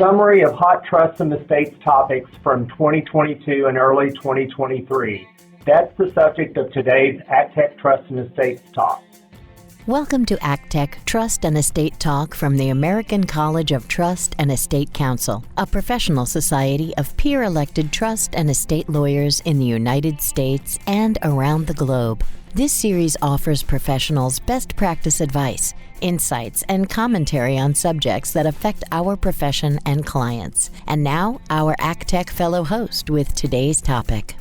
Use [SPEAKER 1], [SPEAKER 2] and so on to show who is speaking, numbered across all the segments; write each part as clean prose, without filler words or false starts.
[SPEAKER 1] summary of hot trusts and estates topics from 2022 and early 2023. That's the subject of today's ACTEC Trust and Estates Talk.
[SPEAKER 2] Welcome to ACTEC Trust and Estate Talk from the American College of Trust and Estate Counsel, a professional society of peer-elected trust and estate lawyers in the United States and around the globe. This series offers professionals best practice advice, insights, and commentary on subjects that affect our profession and clients. And now, our ACTEC Fellow host with today's topic.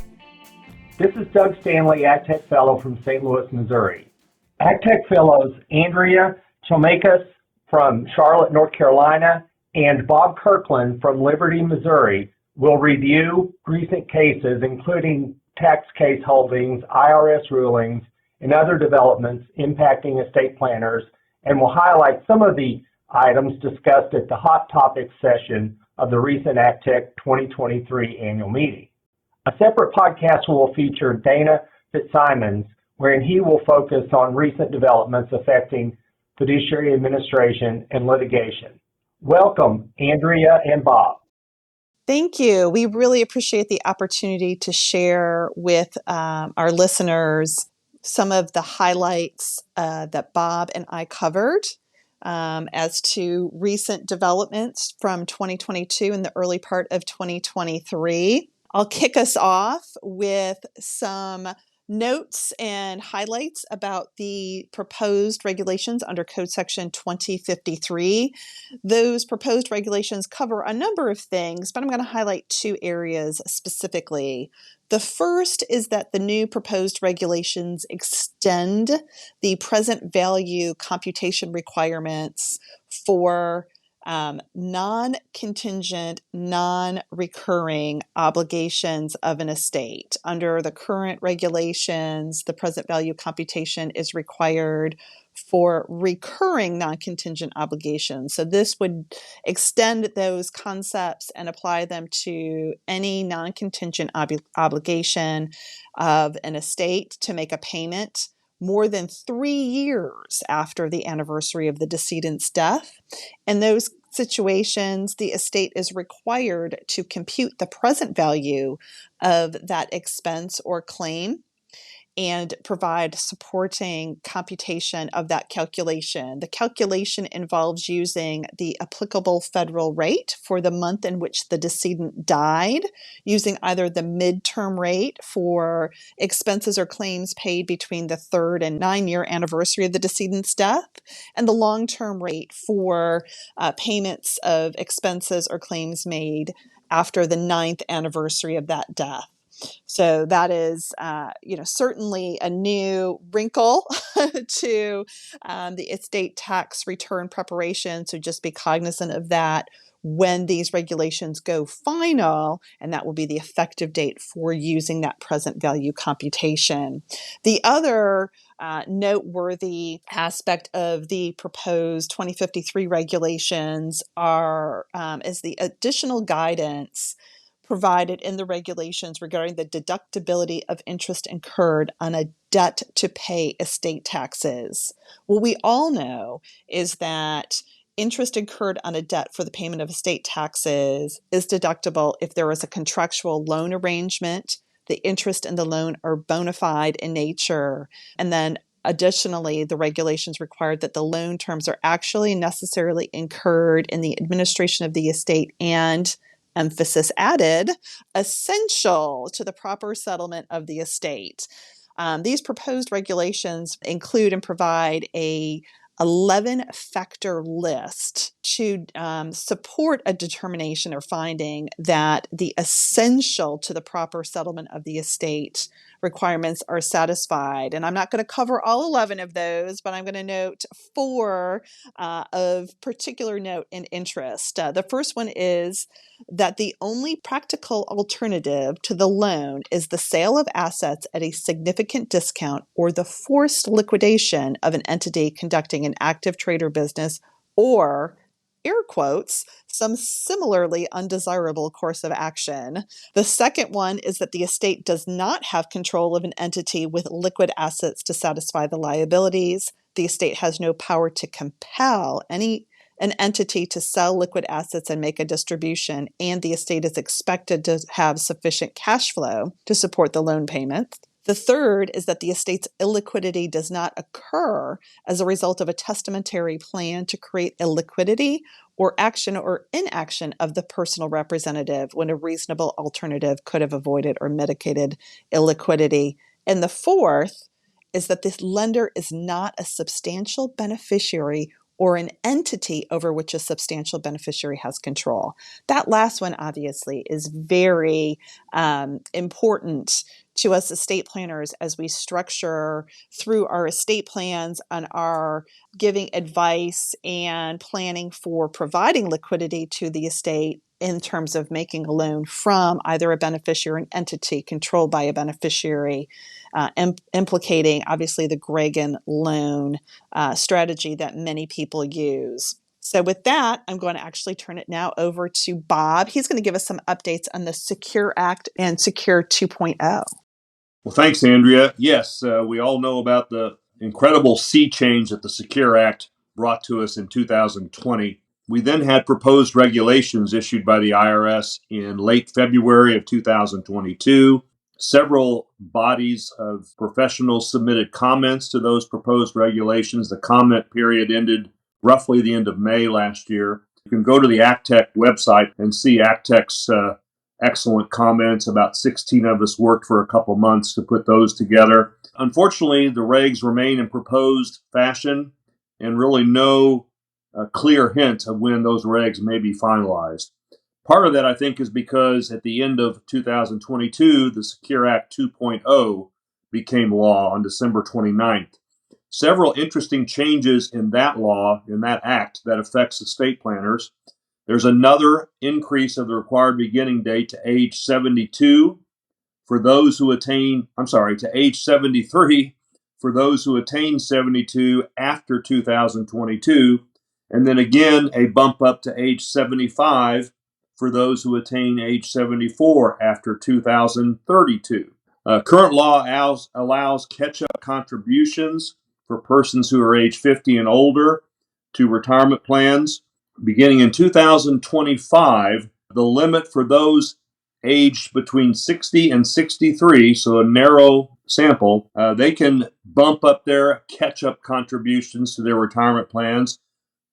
[SPEAKER 1] This is Doug Stanley, ACTEC Fellow from St. Louis, Missouri. ACTEC Fellows Andrea Chalmakas from Charlotte, North Carolina, and Bob Kirkland from Liberty, Missouri, will review recent cases, including tax case holdings, IRS rulings, and other developments impacting estate planners, and will highlight some of the items discussed at the Hot Topics session of the recent ACTEC 2023 annual meeting. A separate podcast will feature Dana Fitzsimons, wherein he will focus on recent developments affecting fiduciary administration and litigation. Welcome, Andrea and Bob.
[SPEAKER 3] Thank you. We really appreciate the opportunity to share with our listeners some of the highlights that Bob and I covered as to recent developments from 2022 and the early part of 2023. I'll kick us off with some notes and highlights about the proposed regulations under Code Section 2053. Those proposed regulations cover a number of things, but I'm going to highlight two areas specifically. The first is that the new proposed regulations extend the present value computation requirements for non-contingent, non-recurring obligations of an estate. Under the current regulations, the present value computation is required for recurring non-contingent obligations. So this would extend those concepts and apply them to any non-contingent obligation of an estate to make a payment more than 3 years after the anniversary of the decedent's death. In those situations, the estate is required to compute the present value of that expense or claim and provide supporting computation of that calculation. The calculation involves using the applicable federal rate for the month in which the decedent died, using either the midterm rate for expenses or claims paid between the 3rd and 9-year anniversary of the decedent's death, and the long-term rate for payments of expenses or claims made after the 9th anniversary of that death. So that is, certainly a new wrinkle to the estate tax return preparation. So just be cognizant of that when these regulations go final, and that will be the effective date for using that present value computation. The other noteworthy aspect of the proposed 2053 regulations is the additional guidance provided in the regulations regarding the deductibility of interest incurred on a debt to pay estate taxes. What we all know is that interest incurred on a debt for the payment of estate taxes is deductible if there is a contractual loan arrangement, the interest and the loan are bona fide in nature, and then additionally, the regulations require that the loan terms are actually necessarily incurred in the administration of the estate and, emphasis added, essential to the proper settlement of the estate. These proposed regulations include and provide a 11-factor list to support a determination or finding that the essential to the proper settlement of the estate requirements are satisfied. And I'm not going to cover all 11 of those, but I'm going to note 4 of particular note and interest. The first one is that the only practical alternative to the loan is the sale of assets at a significant discount or the forced liquidation of an entity conducting an active trade or business, or, air quotes, some similarly undesirable course of action. The second one is that the estate does not have control of an entity with liquid assets to satisfy the liabilities. The estate has no power to compel any an entity to sell liquid assets and make a distribution, and the estate is expected to have sufficient cash flow to support the loan payments. The third is that the estate's illiquidity does not occur as a result of a testamentary plan to create illiquidity or action or inaction of the personal representative when a reasonable alternative could have avoided or mitigated illiquidity. And the fourth is that this lender is not a substantial beneficiary or an entity over which a substantial beneficiary has control. That last one, obviously, is very important to us estate planners as we structure through our estate plans and our giving advice and planning for providing liquidity to the estate in terms of making a loan from either a beneficiary or an entity controlled by a beneficiary, implicating obviously the Gregan loan strategy that many people use. So with that, I'm going to actually turn it now over to Bob. He's going to give us some updates on the Secure Act and Secure 2.0.
[SPEAKER 4] Well, thanks, Andrea. Yes, we all know about the incredible sea change that the Secure Act brought to us in 2020. We then had proposed regulations issued by the IRS in late February of 2022. Several bodies of professionals submitted comments to those proposed regulations. The comment period ended roughly the end of May last year. You can go to the ACTEC website and see ACTEC's excellent comments. About 16 of us worked for a couple months to put those together. Unfortunately, the regs remain in proposed fashion and really no clear hint of when those regs may be finalized. Part of that, I think, is because at the end of 2022, the Secure Act 2.0 became law on December 29th. Several interesting changes in that law, in that act, that affects estate planners. There's another increase of the required beginning date to age 72 for those who attain, to age 73 for those who attain 72 after 2022, and then again a bump up to age 75 for those who attain age 74 after 2032. Current law allows catch-up contributions for persons who are age 50 and older to retirement plans. Beginning in 2025, the limit for those aged between 60 and 63, so a narrow sample, they can bump up their catch-up contributions to their retirement plans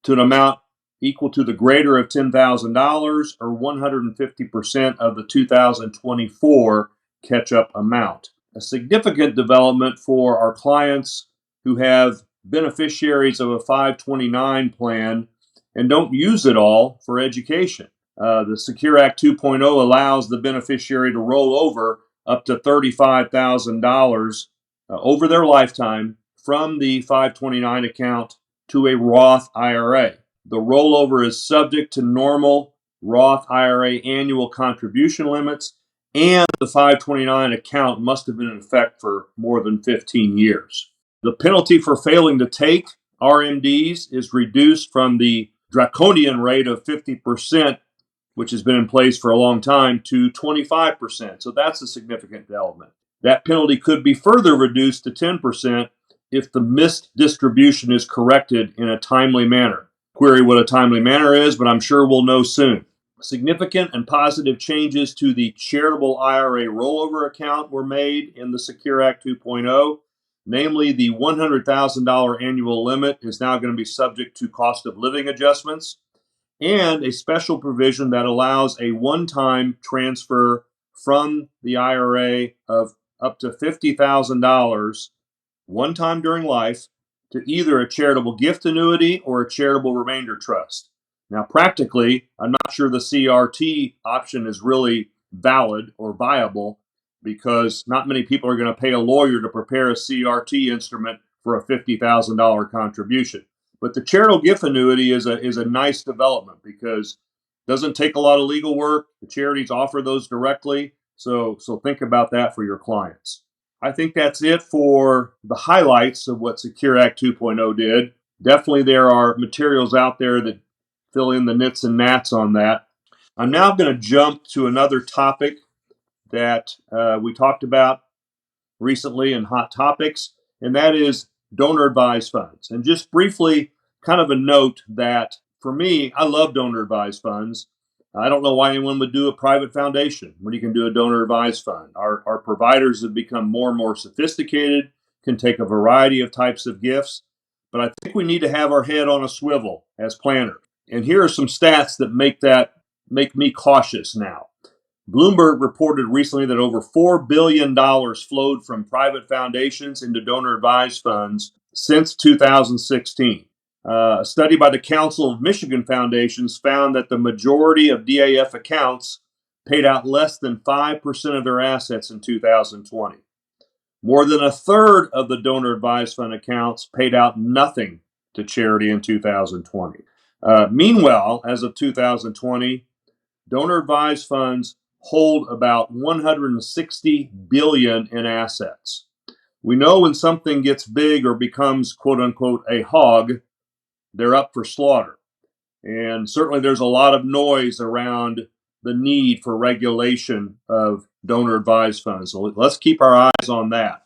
[SPEAKER 4] to an amount equal to the greater of $10,000 or 150% of the 2024 catch-up amount. A significant development for our clients who have beneficiaries of a 529 plan and don't use it all for education. The Secure Act 2.0 allows the beneficiary to roll over up to $35,000 over their lifetime from the 529 account to a Roth IRA. The rollover is subject to normal Roth IRA annual contribution limits, and the 529 account must have been in effect for more than 15 years. The penalty for failing to take RMDs is reduced from the draconian rate of 50%, which has been in place for a long time, to 25%. So that's a significant development. That penalty could be further reduced to 10% if the missed distribution is corrected in a timely manner. Query what a timely manner is, but I'm sure we'll know soon. Significant and positive changes to the charitable IRA rollover account were made in the Secure Act 2.0. Namely, the $100,000 annual limit is now going to be subject to cost of living adjustments, and a special provision that allows a one-time transfer from the IRA of up to $50,000 one time during life to either a charitable gift annuity or a charitable remainder trust. Now, practically, I'm not sure the CRT option is really valid or viable because not many people are going to pay a lawyer to prepare a CRT instrument for a $50,000 contribution. But the charitable gift annuity is a nice development because it doesn't take a lot of legal work. The charities offer those directly. So think about that for your clients. I think that's it for the highlights of what Secure Act 2.0 did. Definitely there are materials out there that fill in the nits and gnats on that. I'm now going to jump to another topic that we talked about recently in Hot Topics, and that is donor advised funds. And just briefly, kind of a note that For me, I love donor advised funds. I don't know why anyone would do a private foundation when you can do a donor advised fund. Our providers have become more and more sophisticated, can take a variety of types of gifts, but I think we need to have our head on a swivel as planners. And here are some stats that make me cautious now. Bloomberg reported recently that over $4 billion flowed from private foundations into donor advised funds since 2016. A study by the Council of Michigan Foundations found that the majority of DAF accounts paid out less than 5% of their assets in 2020. More than a third of the donor advised fund accounts paid out nothing to charity in 2020. Meanwhile, as of 2020, donor advised funds hold about 160 billion in assets. We know when something gets big or becomes quote unquote a hog, they're up for slaughter. And certainly there's a lot of noise around the need for regulation of donor advised funds. So let's keep our eyes on that.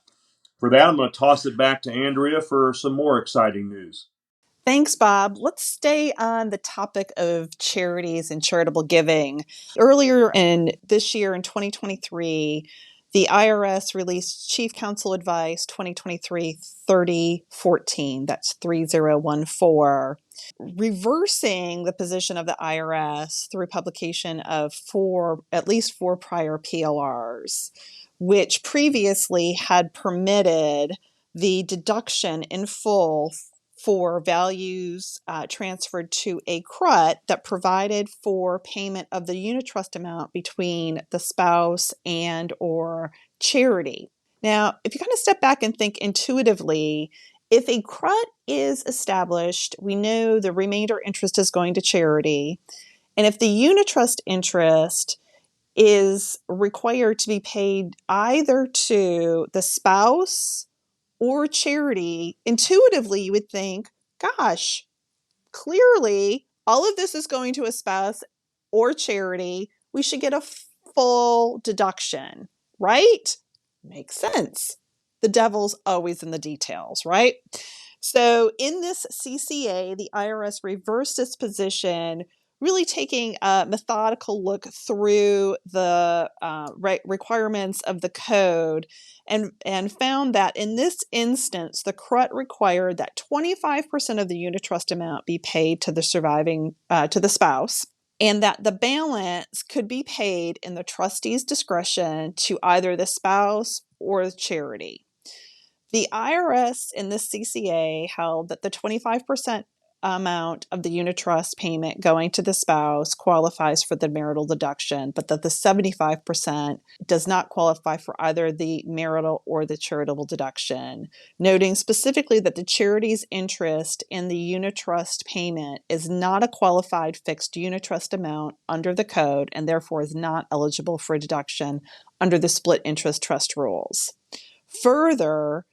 [SPEAKER 4] For that, I'm going to toss it back to Andrea for some more exciting news.
[SPEAKER 3] Thanks, Bob. Let's stay on the topic of charities and charitable giving. Earlier in this year, in 2023, the IRS released Chief Counsel Advice 2023-3014, that's 3014, reversing the position of the IRS through publication of at least four prior PLRs, which previously had permitted the deduction in full for values transferred to a CRUT that provided for payment of the unit trust amount between the spouse and or charity. Now, if you kind of step back and think intuitively, if a CRUT is established, we know the remainder interest is going to charity. And if the unit trust interest is required to be paid either to the spouse or charity, intuitively you would think, gosh, clearly all of this is going to a spouse or charity. We should get a full deduction, right? Makes sense. The devil's always in the details, right? So in this CCA, the IRS reversed its position, really taking a methodical look through the requirements of the code and found that in this instance, the CRUT required that 25% of the unit trust amount be paid to the surviving, to the spouse, and that the balance could be paid in the trustee's discretion to either the spouse or the charity. The IRS in this CCA held that the 25% amount of the unit trust payment going to the spouse qualifies for the marital deduction, but that the 75% does not qualify for either the marital or the charitable deduction, noting specifically that the charity's interest in the unit trust payment is not a qualified fixed unit trust amount under the code and therefore is not eligible for a deduction under the split interest trust rules. Further,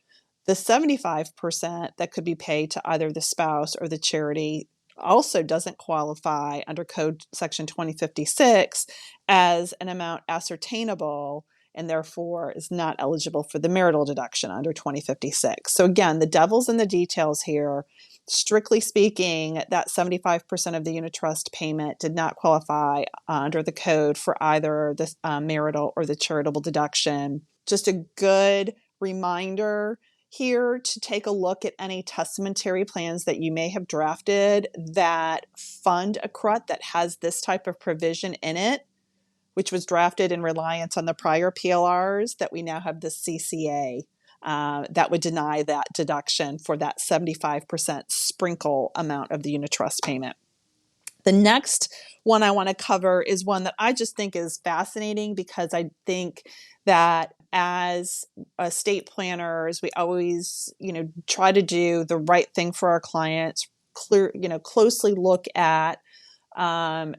[SPEAKER 3] the 75% that could be paid to either the spouse or the charity also doesn't qualify under Code Section 2056 as an amount ascertainable and therefore is not eligible for the marital deduction under 2056. So again, the devil's in the details here. Strictly speaking, that 75% of the unit trust payment did not qualify under the code for either the marital or the charitable deduction. Just a good reminder here to take a look at any testamentary plans that you may have drafted that fund a CRUT that has this type of provision in it, which was drafted in reliance on the prior PLRs, that we now have the CCA that would deny that deduction for that 75% sprinkle amount of the unit trust payment. The next one I want to cover is one that I just think is fascinating because I think that as estate planners, we always, try to do the right thing for our clients, closely look at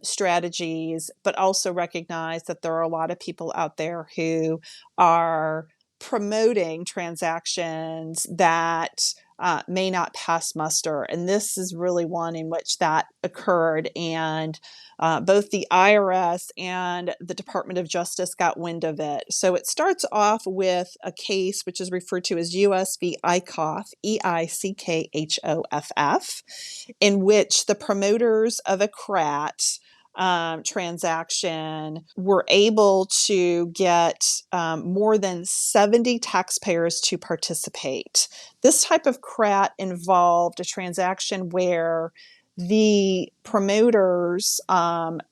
[SPEAKER 3] strategies, but also recognize that there are a lot of people out there who are promoting transactions that may not pass muster. And this is really one in which that occurred. And both the IRS and the Department of Justice got wind of it. So it starts off with a case which is referred to as US v. Eickhoff, Eickhoff, in which the promoters of a CRAT transaction were able to get more than 70 taxpayers to participate. This type of CRAT involved a transaction where the promoters and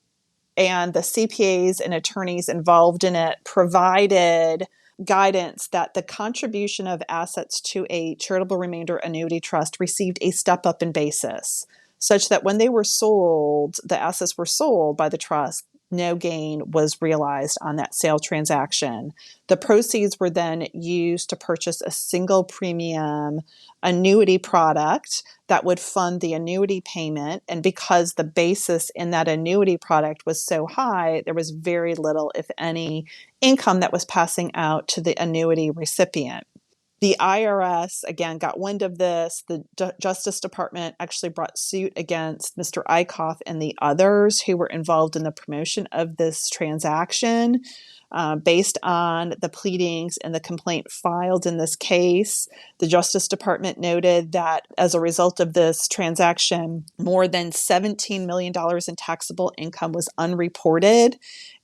[SPEAKER 3] the CPAs and attorneys involved in it provided guidance that the contribution of assets to a charitable remainder annuity trust received a step up in basis, such that when they were sold, the assets were sold by the trust, no gain was realized on that sale transaction. The proceeds were then used to purchase a single premium annuity product that would fund the annuity payment. And because the basis in that annuity product was so high, there was very little, if any, income that was passing out to the annuity recipient. The IRS, again, got wind of this. The Justice Department actually brought suit against Mr. Eickhoff and the others who were involved in the promotion of this transaction. Based on the pleadings and the complaint filed in this case, the Justice Department noted that as a result of this transaction, more than $17 million in taxable income was unreported,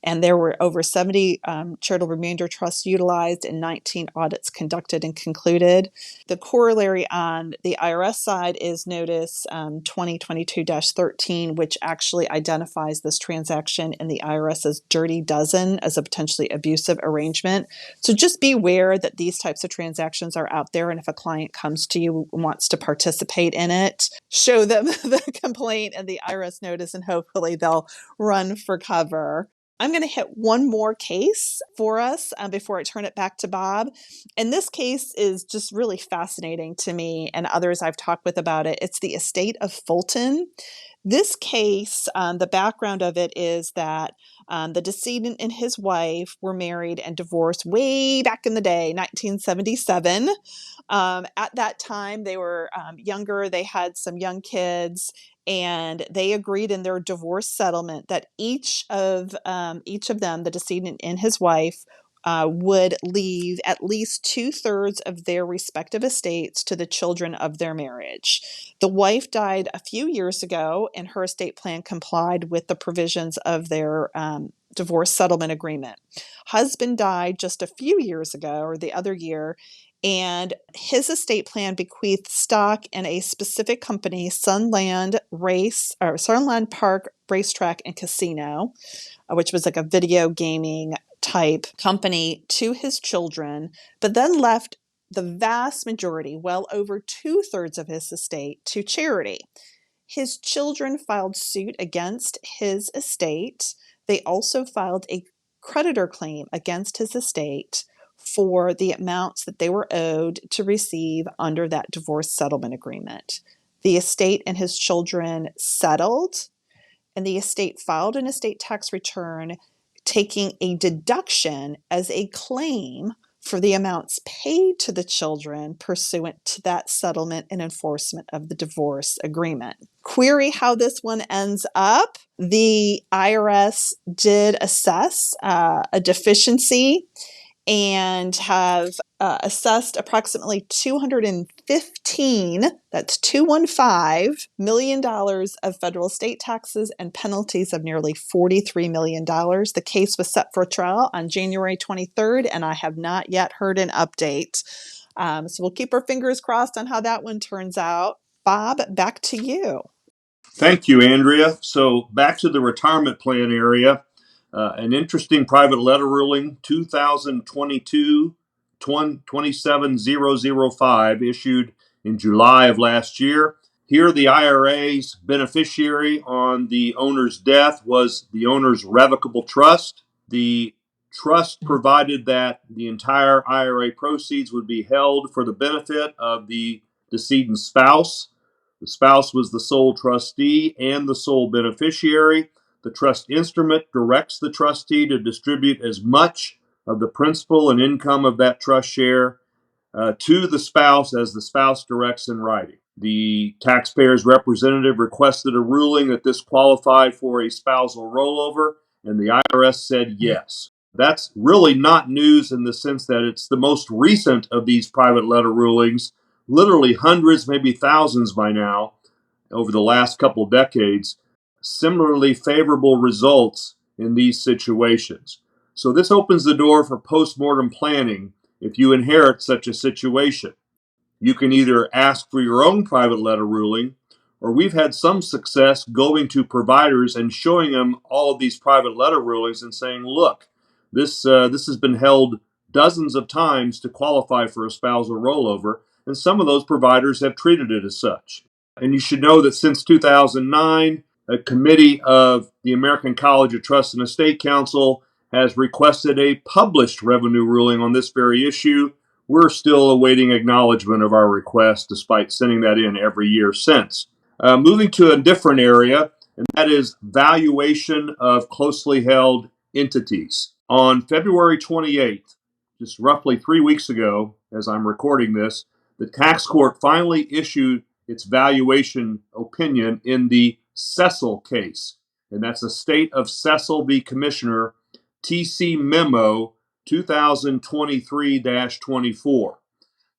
[SPEAKER 3] and there were over 70 charitable remainder trusts utilized and 19 audits conducted and concluded. The corollary on the IRS side is Notice 2022-13, which actually identifies this transaction in the IRS's Dirty Dozen as a potentially abusive arrangement. So just be aware that these types of transactions are out there, and if a client comes to you and wants to participate in it, show them the complaint and the IRS notice, and hopefully they'll run for cover. I'm going to hit one more case for us before I turn it back to Bob. And this case is just really fascinating to me and others I've talked with about it. It's the estate of Fulton. This case, the background of it is that the decedent and his wife were married and divorced way back in the day, 1977. At that time, they were younger. They had some young kids, and they agreed in their divorce settlement that each of them, the decedent and his wife, would leave at least 2/3 of their respective estates to the children of their marriage. The wife died a few years ago, and her estate plan complied with the provisions of their divorce settlement agreement. Husband died just a few years ago, or the other year, and his estate plan bequeathed stock in a specific company, Sunland Park Racetrack and Casino, which was like a video gaming type company, to his children, but then left the vast majority, well over 2/3 of his estate, to charity. His children filed suit against his estate. They also filed a creditor claim against his estate for the amounts that they were owed to receive under that divorce settlement agreement. The estate and his children settled, and the estate filed an estate tax return taking a deduction as a claim for the amounts paid to the children pursuant to that settlement and enforcement of the divorce agreement. Query how this one ends up. The IRS did assess a deficiency and have assessed approximately $215 million of federal estate taxes and penalties of nearly $43 million. The case was set for trial on January 23rd, and I have not yet heard an update. So we'll keep our fingers crossed on how that one turns out. Bob, back to you.
[SPEAKER 4] Thank you, Andrea. So back to the retirement plan area. An interesting private letter ruling, 2022-27005, issued in July of last year. Here, the IRA's beneficiary on the owner's death was the owner's revocable trust. The trust provided that the entire IRA proceeds would be held for the benefit of the decedent's spouse. The spouse was the sole trustee and the sole beneficiary. The trust instrument directs the trustee to distribute as much of the principal and income of that trust share to the spouse as the spouse directs in writing. The taxpayer's representative requested a ruling that this qualified for a spousal rollover, and the IRS said yes. That's really not news in the sense that it's the most recent of these private letter rulings, literally hundreds, maybe thousands by now, over the last couple of decades. Similarly favorable results in these situations. So this opens the door for postmortem planning if you inherit such a situation. You can either ask for your own private letter ruling, or we've had some success going to providers and showing them all of these private letter rulings and saying, look, this has been held dozens of times to qualify for a spousal rollover, and some of those providers have treated it as such. And you should know that since 2009, a committee of the American College of Trust and Estate Counsel has requested a published revenue ruling on this very issue. We're still awaiting acknowledgement of our request, despite sending that in every year since. Moving to a different area, and that is valuation of closely held entities. On February 28th, just roughly 3 weeks ago, as I'm recording this, the tax court finally issued its valuation opinion in the Cecil case, and that's the State of Cecil v. Commissioner, TC Memo 2023-24.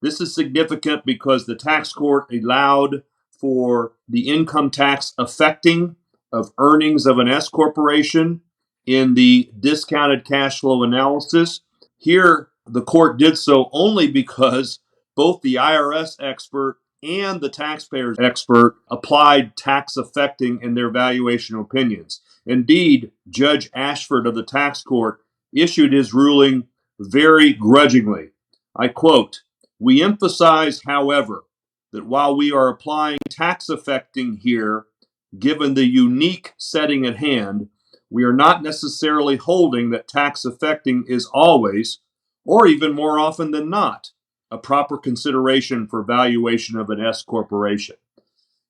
[SPEAKER 4] This is significant because the tax court allowed for the income tax affecting of earnings of an S corporation in the discounted cash flow analysis. Here, the court did so only because both the IRS expert and the taxpayer's expert applied tax affecting in their valuation opinions. Indeed, Judge Ashford of the tax court issued his ruling very grudgingly. I quote, "We emphasize, however, that while we are applying tax affecting here, given the unique setting at hand, we are not necessarily holding that tax affecting is always, or even more often than not, a proper consideration for valuation of an S corporation."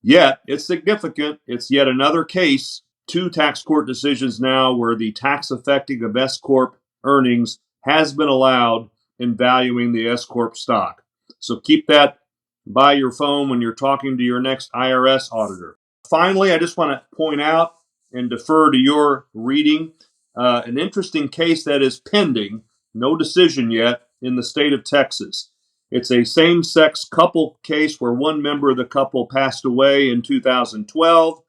[SPEAKER 4] Yet, it's significant. It's yet another case, 2 tax court decisions now where the tax affecting of S corp earnings has been allowed in valuing the S corp stock. So keep that by your phone when you're talking to your next IRS auditor. Finally, I just want to point out and defer to your reading an interesting case that is pending, no decision yet, in the state of Texas. It's a same-sex couple case where one member of the couple passed away in 2012.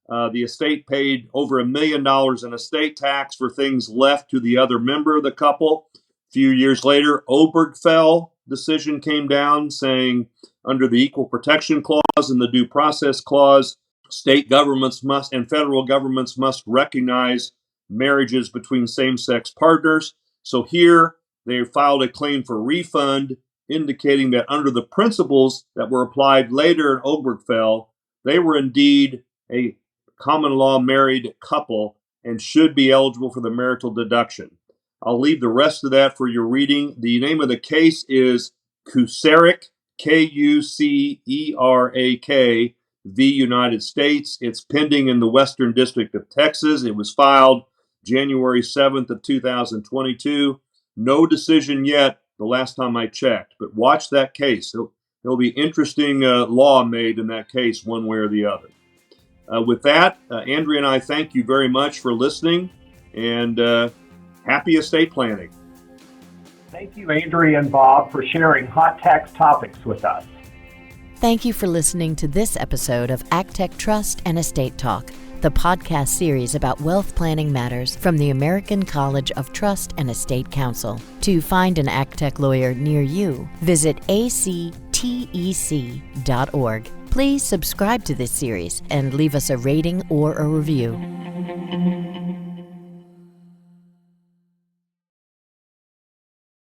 [SPEAKER 4] The estate paid over $1 million in estate tax for things left to the other member of the couple. A few years later, Obergefell decision came down saying under the Equal Protection Clause and the Due Process Clause, state governments must and federal governments must recognize marriages between same-sex partners. So here they filed a claim for refund, indicating that under the principles that were applied later in Obergefell, they were indeed a common law married couple and should be eligible for the marital deduction. I'll leave the rest of that for your reading. The name of the case is Kucerak, Kucerak v. United States. It's pending in the Western District of Texas. It was filed January 7th of 2022. No decision yet the last time I checked, but watch that case. There'll be interesting law made in that case one way or the other. With that, Andrea and I thank you very much for listening, and happy estate planning.
[SPEAKER 1] Thank you, Andrea and Bob, for sharing hot tax topics with us.
[SPEAKER 2] Thank you for listening to this episode of AgTech Trust and Estate Talk, the podcast series about wealth planning matters from the American College of Trust and Estate Counsel. To find an AgTech lawyer near you, visit actec.org. Please subscribe to this series and leave us a rating or a review.